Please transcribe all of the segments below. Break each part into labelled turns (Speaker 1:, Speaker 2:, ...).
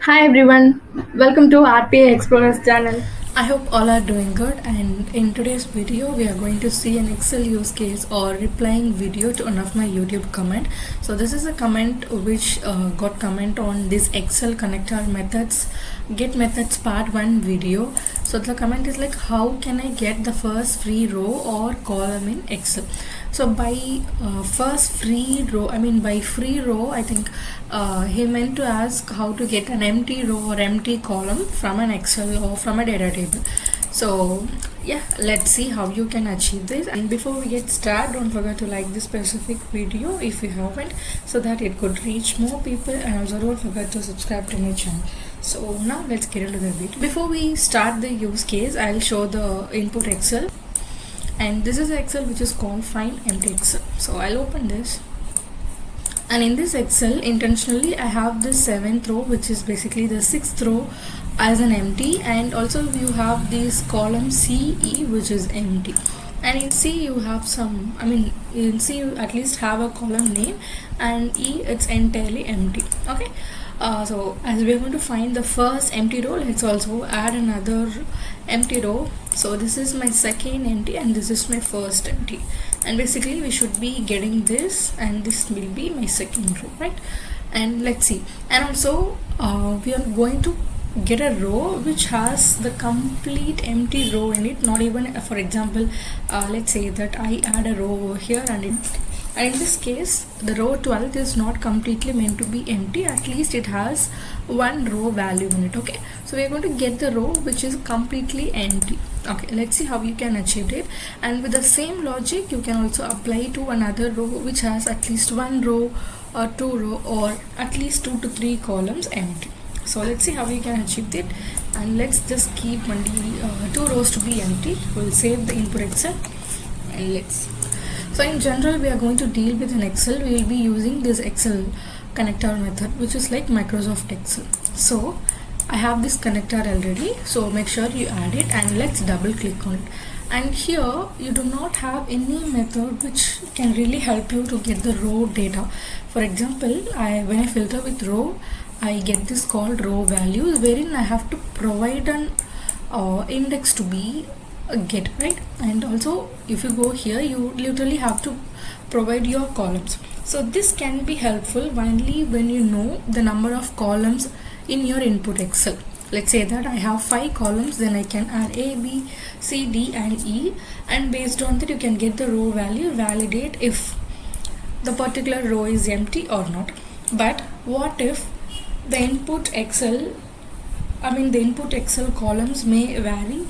Speaker 1: Hi everyone, welcome to RPA Explorers channel.
Speaker 2: I hope all are doing good, and in today's video we are going to see an Excel use case or replying video to one of my YouTube comment. So this is a comment which got comment on this Excel connector methods get methods part 1 video. So the comment is like, how can I get the first free row or column in Excel? So by first free row, by free row, I think he meant to ask how to get an empty row or empty column from an Excel or from a data table. So yeah, let's see how you can achieve this. And before we get started, don't forget to like this specific video if you haven't, so that it could reach more people, and also don't forget to subscribe to my channel. So now let's get into the video. Before we start the use case, I'll show the input Excel, and this is Excel which is called find empty Excel. So I'll open this, and in this Excel intentionally I have this 7th row, which is basically the 6th row, as an empty, and also you have this column CE which is empty. And in C you have some, in C you at least have a column name, and E it's entirely empty. Okay, so as we're going to find the first empty row, let's also add another empty row. So this is my second empty and this is my first empty, and basically we should be getting this, and this will be my second row, right? And let's see, and also we are going to get a row which has the complete empty row in it, not even for example, let's say that I add a row over here, and in this case the row 12 is not completely meant to be empty, at least it has one row value in it. Okay, so we are going to get the row which is completely empty. Okay, let's see how you can achieve it. And with the same logic you can also apply to another row which has at least one row or two row or at least 2 to 3 columns empty. So let's see how we can achieve it, and let's just keep only 2 rows to be empty. We'll save the input Excel, and let's. So in general we are going to deal with an Excel. We will be using this Excel connector method, which is like Microsoft Excel. So I have this connector already, so make sure you add it, and let's double click on it. And here you do not have any method which can really help you to get the row data. For example, when I filter with row, I get this called row values, wherein I have to provide an index to be get, right? And also if you go here, you literally have to provide your columns. So this can be helpful only when you know the number of columns in your input Excel. Let's say that I have 5 columns, then I can add A, B, C, D and E, and based on that you can get the row value, validate if the particular row is empty or not. But what if the input Excel columns may vary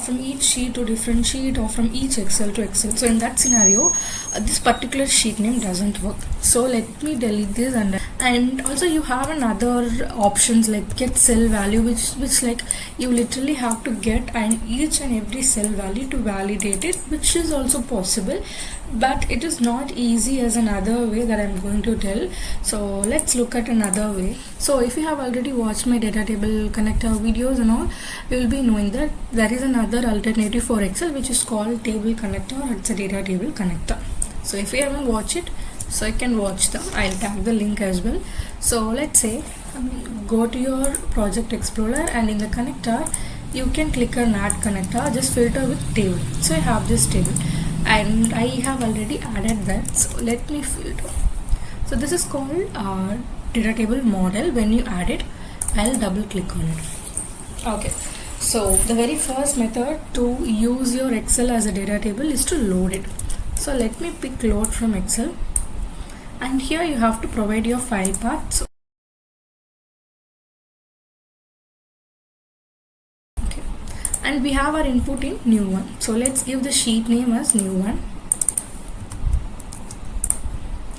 Speaker 2: from each sheet to different sheet, or from each Excel to Excel. So in that scenario, this particular sheet name doesn't work. So let me delete this, and also you have another options like get cell value, which like you literally have to get and each and every cell value to validate it, which is also possible, but it is not easy as another way that I'm going to tell. So let's look at another way. So if you have already watched my data table connector videos and all, you will be knowing that there is another alternative for Excel which is called table connector, or it's a data table connector. So if you haven't watched it, so you can watch them. I'll tag the link as well. So let's say go to your project explorer, and in the connector you can click on add connector, just filter with table. So I have this table and I have already added that, so let me filter. So this is called data table model. When you add it, I'll double click on it. Okay, so the very first method to use your Excel as a data table is to load it. So let me pick load from Excel, and here you have to provide your file path. So and we have our input in new one, so let's give the sheet name as new one.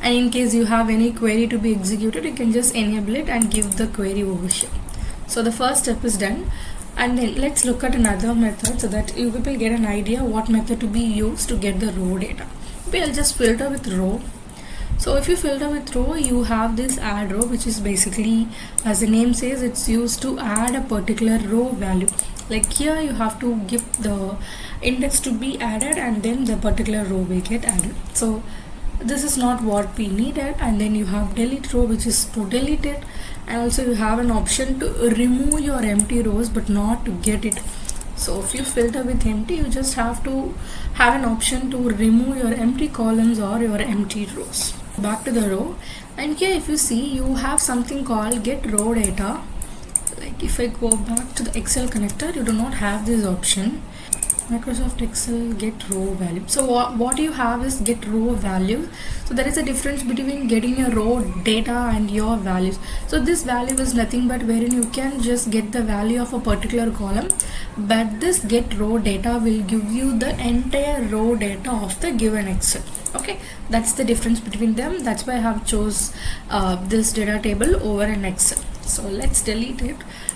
Speaker 2: And in case you have any query to be executed, you can just enable it and give the query over here. So the first step is done, and then let's look at another method so that you will get an idea what method to be used to get the row data. I'll just filter with row. So if you filter with row, you have this add row, which is basically, as the name says, it's used to add a particular row value. Like here you have to give the index to be added, and then the particular row will get added. So this is not what we needed. And then you have delete row, which is to delete it, and also you have an option to remove your empty rows but not to get it. So if you filter with empty, you just have to have an option to remove your empty columns or your empty rows. Back to the row, and here if you see, you have something called get row data. Like if I go back to the Excel connector, you do not have this option. Microsoft Excel get row value. So what you have is get row value. So there is a difference between getting a row data and your values. So this value is nothing but wherein you can just get the value of a particular column, but this get row data will give you the entire row data of the given Excel. Okay, that's the difference between them. That's why I have chose this data table over an Excel. So let's delete it.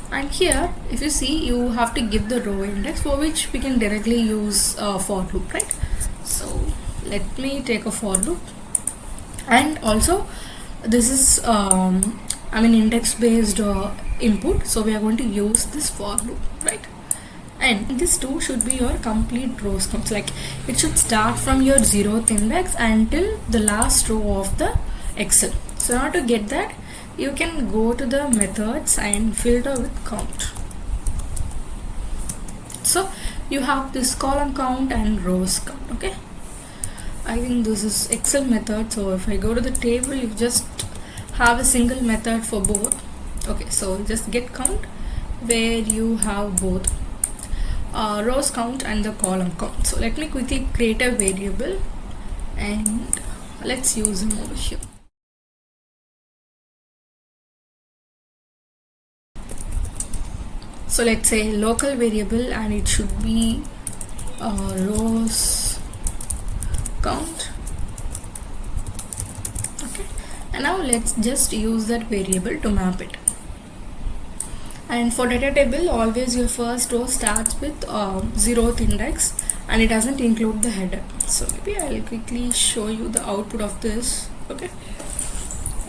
Speaker 2: And here if you see, you have to give the row index, for which we can directly use for loop, right? So let me take a for loop, and also this is index based input, so we are going to use this for loop, right? And this too should be your complete rows counts, like it should start from your 0th index until the last row of the Excel. So in order to get that, you can go to the methods and filter with count. So you have this column count and rows count. Okay, I think this is Excel method. So if I go to the table, you just have a single method for both. Okay, so just get count, where you have both rows count and the column count. So let me quickly create a variable and let's use them over here. So let's say local variable, and it should be rows count. Okay, and now let's just use that variable to map it. And for data table, always your first row starts with 0th index, and it doesn't include the header. So maybe I'll quickly show you the output of this. Okay,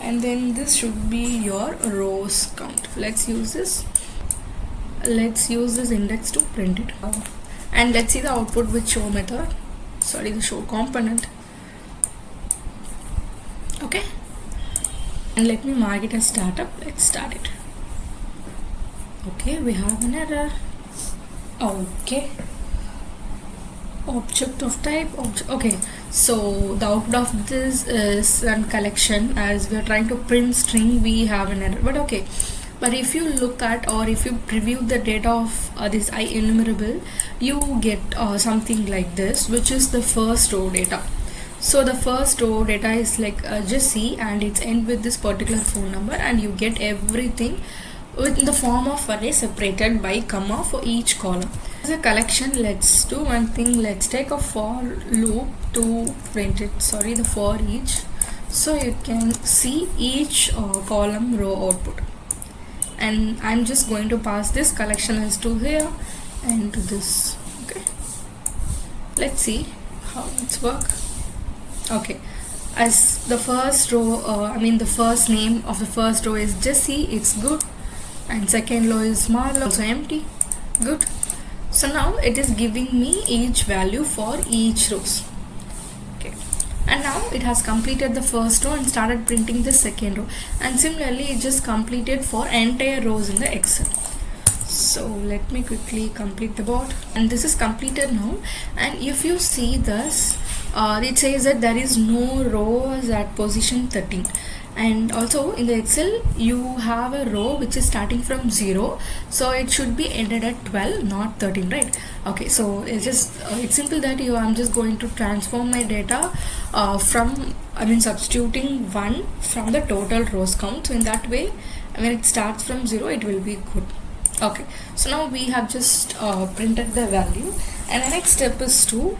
Speaker 2: and then this should be your rows count. Let's use this. Let's use this index to print it, and let's see the output with show method, the show component. Okay, and let me mark it as startup. Let's start it. Okay, we have an error. Okay, object of type object. Okay, so the output of this is a collection. As we are trying to print string, we have an error, but okay. But if you look at, or if you preview the data of this IEnumerable, you get something like this, which is the first row data. So the first row data is like just see, and it's end with this particular phone number, and you get everything in the form of array separated by comma for each column. As a collection, let's do one thing. Let's take a for loop to print it. The for each, so you can see each column row output. And I'm just going to pass this collection as to here and to this. Okay, let's see how it's work. Okay, as the first row, the first name of the first row is Jesse, it's good, and second row is Marla, also empty, good. So now it is giving me each value for each rows. Okay, and now it has completed the first row and started printing the second row, and similarly it just completed for entire rows in the Excel. So let me quickly complete the bot, and this is completed now. And if you see this, it says that there is no rows at position 13, and also in the Excel you have a row which is starting from 0, so it should be ended at 12, not 13, right? Okay, so it's just it's simple that I'm just going to transform my data from substituting 1 from the total rows count. So in that way, when it starts from 0, it will be good. Okay, so now we have just printed the value, and the next step is to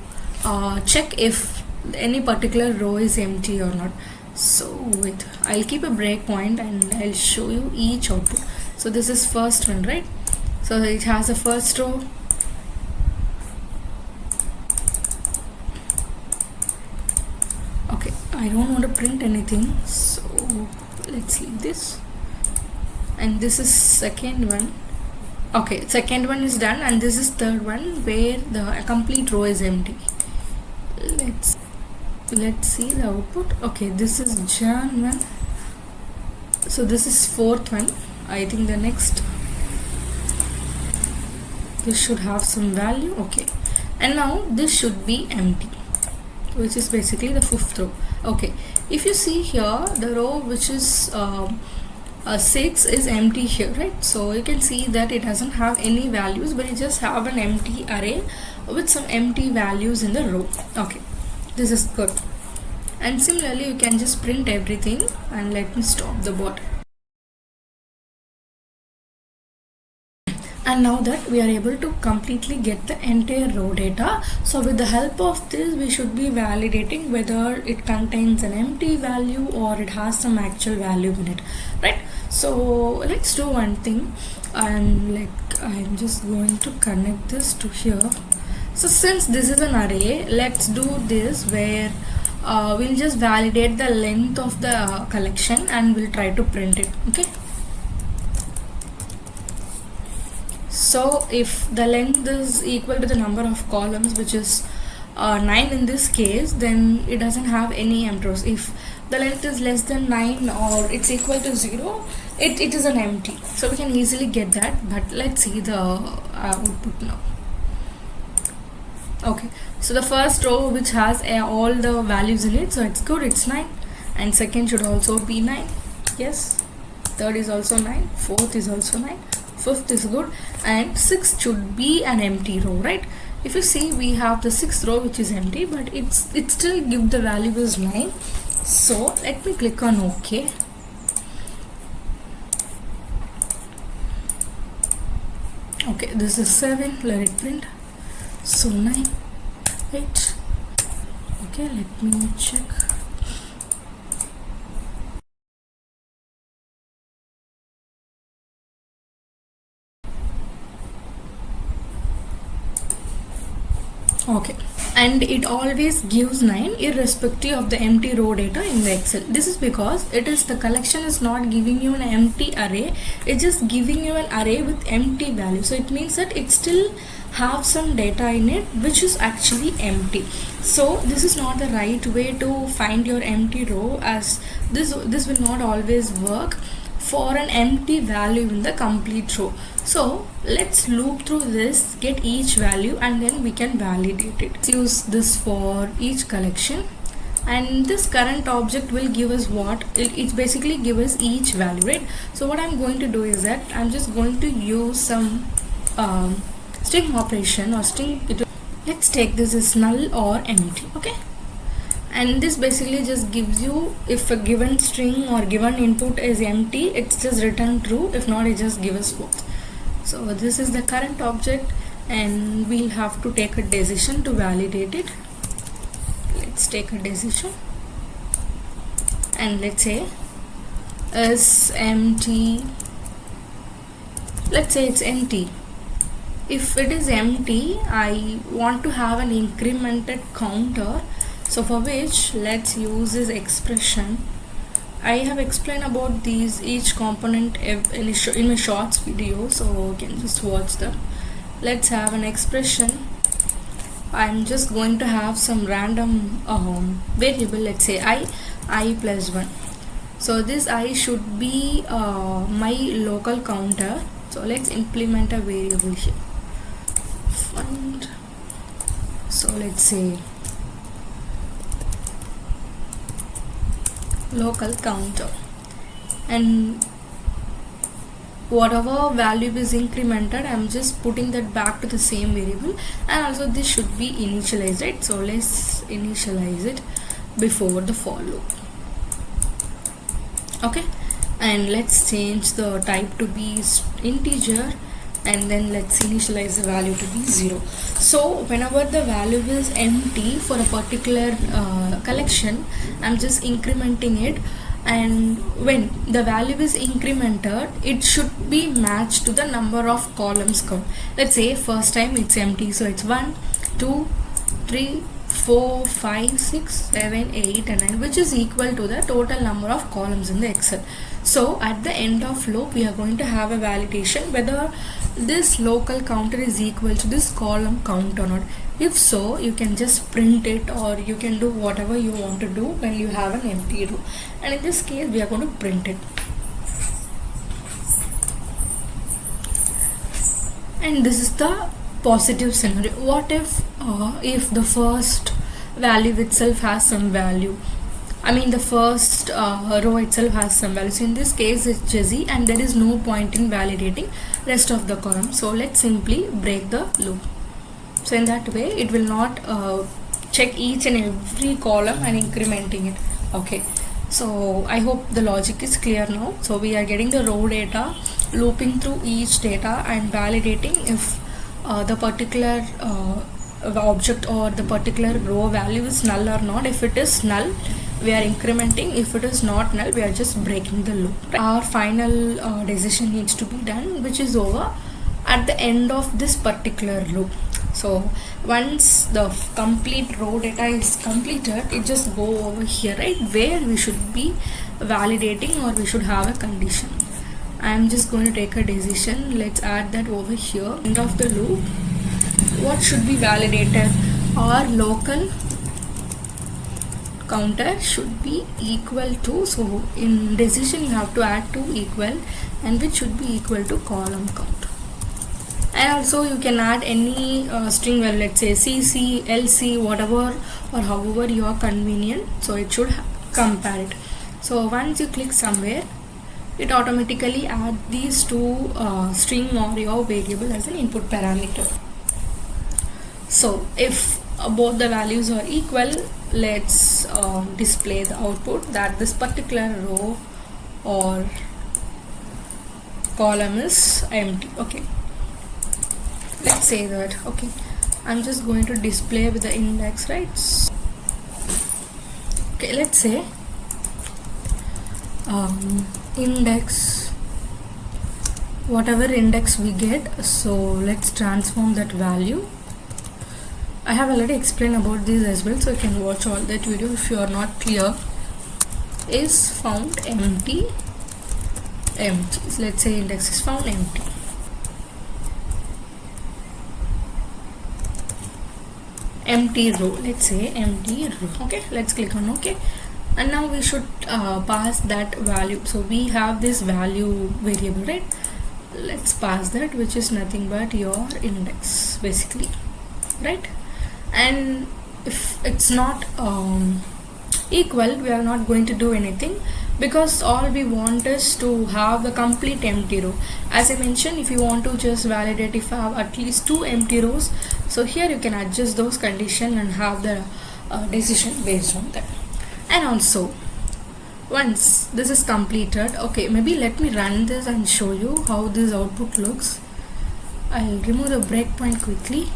Speaker 2: check if any particular row is empty or not. So wait, I'll keep a breakpoint and I'll show you each output. So this is first one, right? So it has a first row. Okay, I don't want to print anything, so let's leave this. And this is second one. Okay, second one is done, and this is third one where the complete row is empty. let's see the output. Okay, this is Jan 1. So this is 4th one. I think the next, this should have some value. Okay, and now this should be empty, which is basically the 5th row. Okay, if you see here, the row which is 6 is empty here, right? So you can see that it doesn't have any values, but it just have an empty array with some empty values in the row. Okay, this is good. And similarly, you can just print everything, and let me stop the bot. And now that we are able to completely get the entire row data, so with the help of this we should be validating whether it contains an empty value or it has some actual value in it, right? So let's do one thing. I'm just going to connect this to here. So since this is an array, let's do this where we'll just validate the length of the collection and we'll try to print it. Okay, so if the length is equal to the number of columns, which is 9 in this case, then it doesn't have any empty rows. If the length is less than 9 or it's equal to 0, it is an empty. So we can easily get that, but let's see the output now. Okay, so the first row which has all the values in it, so it's good, it's 9, and second should also be 9. Yes, third is also 9, fourth is also 9, fifth is good, and sixth should be an empty row, right? If you see, we have the sixth row which is empty, but it still give the value is 9. So let me click on OK. Okay, this is 7, let it print. So 9, 8. Okay, let me check. Okay, and it always gives 9 irrespective of the empty row data in the Excel. This is because the collection is not giving you an empty array, it's just giving you an array with empty value. So it means that it still have some data in it which is actually empty. So this is not the right way to find your empty row, as this will not always work for an empty value in the complete row. So let's loop through this, get each value, and then we can validate it. Let's use this for each collection, and this current object will give us what? It basically give us each value, right? So what I'm going to do is that I'm just going to use some string operation or string. Let's take this as null or empty. Okay, and this basically just gives you, if a given string or given input is empty, it's just return true, if not it just gives us false. So this is the current object, and we'll have to take a decision to validate it. Let's take a decision, and let's say is empty. Let's say it's empty. If it is empty, I want to have an incremented counter, so for which let's use this expression. I have explained about these each component in my shorts video, so you can just watch them. Let's have an expression. I'm just going to have some random variable, let's say I plus 1. So this I should be my local counter. So let's implement a variable here. Find. So let's say local counter, and whatever value is incremented, I'm just putting that back to the same variable, and also this should be initialized, right? So let's initialize it before the for loop. Okay, and let's change the type to be integer, and then let's initialize the value to be 0. So whenever the value is empty for a particular collection, I'm just incrementing it, and when the value is incremented, it should be matched to the number of columns count. Let's say first time it's empty, so it's 1, 2, 3, 4, 5, 6, 7, 8 and 9, which is equal to the total number of columns in the Excel. So at the end of loop, we are going to have a validation whether this local counter is equal to this column count or not. If so, you can just print it, or you can do whatever you want to do when you have an empty row. And in this case, we are going to print it. And this is the positive scenario. What if the first value itself has some value? I mean, the first row itself has some value. So in this case, it's Jesse, and there is no point in validating rest of the column. So let's simply break the loop. So in that way, it will not check each and every column and incrementing it. Okay. So I hope the logic is clear now. So we are getting the row data, looping through each data and validating if the particular object or the particular row value is null or not. If it is null, we are incrementing. If it is not null, we are just breaking the loop. Our final decision needs to be done, which is over at the end of this particular loop. So once the complete row data is completed, it just go over here, right, where we should be validating, or we should have a condition. I am just going to take a decision. Let's add that over here. End of the loop. What should be validated? Our local counter should be equal to, so in decision you have to add 2 equal, and which should be equal to column count. And also you can add any string value, let's say CC, LC, whatever or however you are convenient. So it should compare it. So once you click somewhere, it automatically add these two string or your variable as an input parameter. So if both the values are equal, let's display the output that this particular row or column is empty. Okay, let's say that. Okay, I'm just going to display with the index, right? Okay, let's say index, whatever index we get, so let's transform that value. I have already explained about this as well, so you can watch all that video if you are not clear. Is found empty. So let's say index is found empty. Empty row, let's say empty row. Okay, let's click on OK, and now we should pass that value. So we have this value variable, right? Let's pass that, which is nothing but your index basically, right? And if it's not equal, we are not going to do anything, because all we want is to have the complete empty row. As I mentioned, if you want to just validate if you have at least 2 empty rows, so here you can adjust those conditions and have the decision based on that. And also once this is completed, okay, maybe let me run this and show you how this output looks. I'll remove the breakpoint quickly.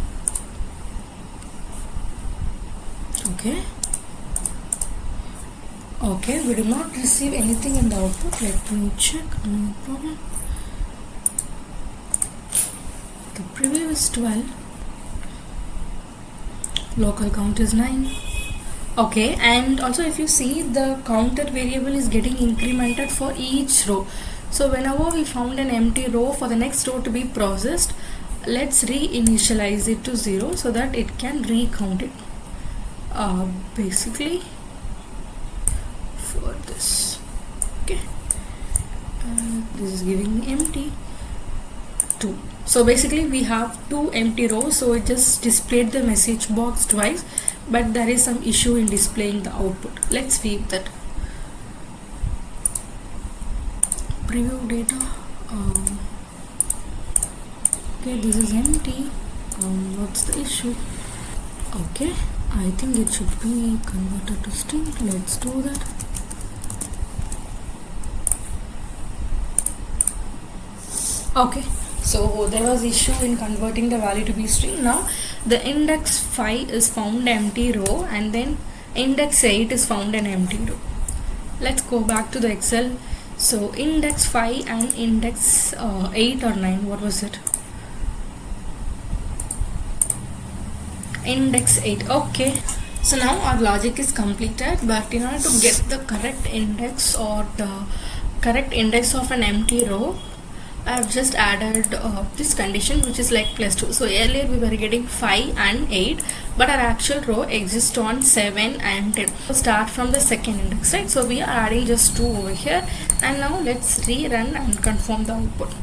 Speaker 2: Okay, we do not receive anything in the output. Let me check. No problem. The preview is 12. Local count is 9. Okay, and also if you see, the counter variable is getting incremented for each row. So whenever we found an empty row for the next row to be processed, let's reinitialize it to 0 so that it can recount it. Basically for this. Okay, this is giving empty 2. So basically we have 2 empty rows, so it just displayed the message box twice, but there is some issue in displaying the output. Let's sweep that. Preview data. Okay, this is empty. What's the issue? Okay, I think it should be converted to string. Let's do that. Okay, so there was issue in converting the value to be string. Now the index 5 is found empty row, and then index 8 is found an empty row. Let's go back to the Excel. So index 5 and index 8 or 9, what was it? Index 8. Okay, so now our logic is completed, but in order to get the correct index or the correct index of an empty row, I've just added this condition, which is like +2. So earlier we were getting 5 and 8, but our actual row exists on 7 and 10. So start from the second index, right? So we are adding just 2 over here, and now let's rerun and confirm the output.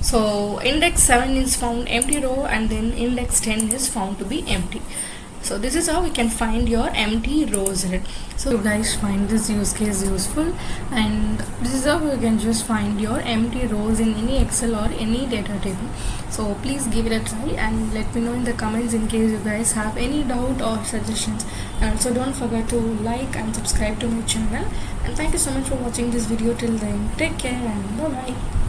Speaker 2: So index 7 is found empty row, and then index 10 is found to be empty. So this is how we can find your empty rows, right? So you guys find this use case useful, and this is how you can just find your empty rows in any Excel or any data table. So please give it a try and let me know in the comments in case you guys have any doubt or suggestions. And also don't forget to like and subscribe to my channel, and thank you so much for watching this video till then. Take care and bye bye.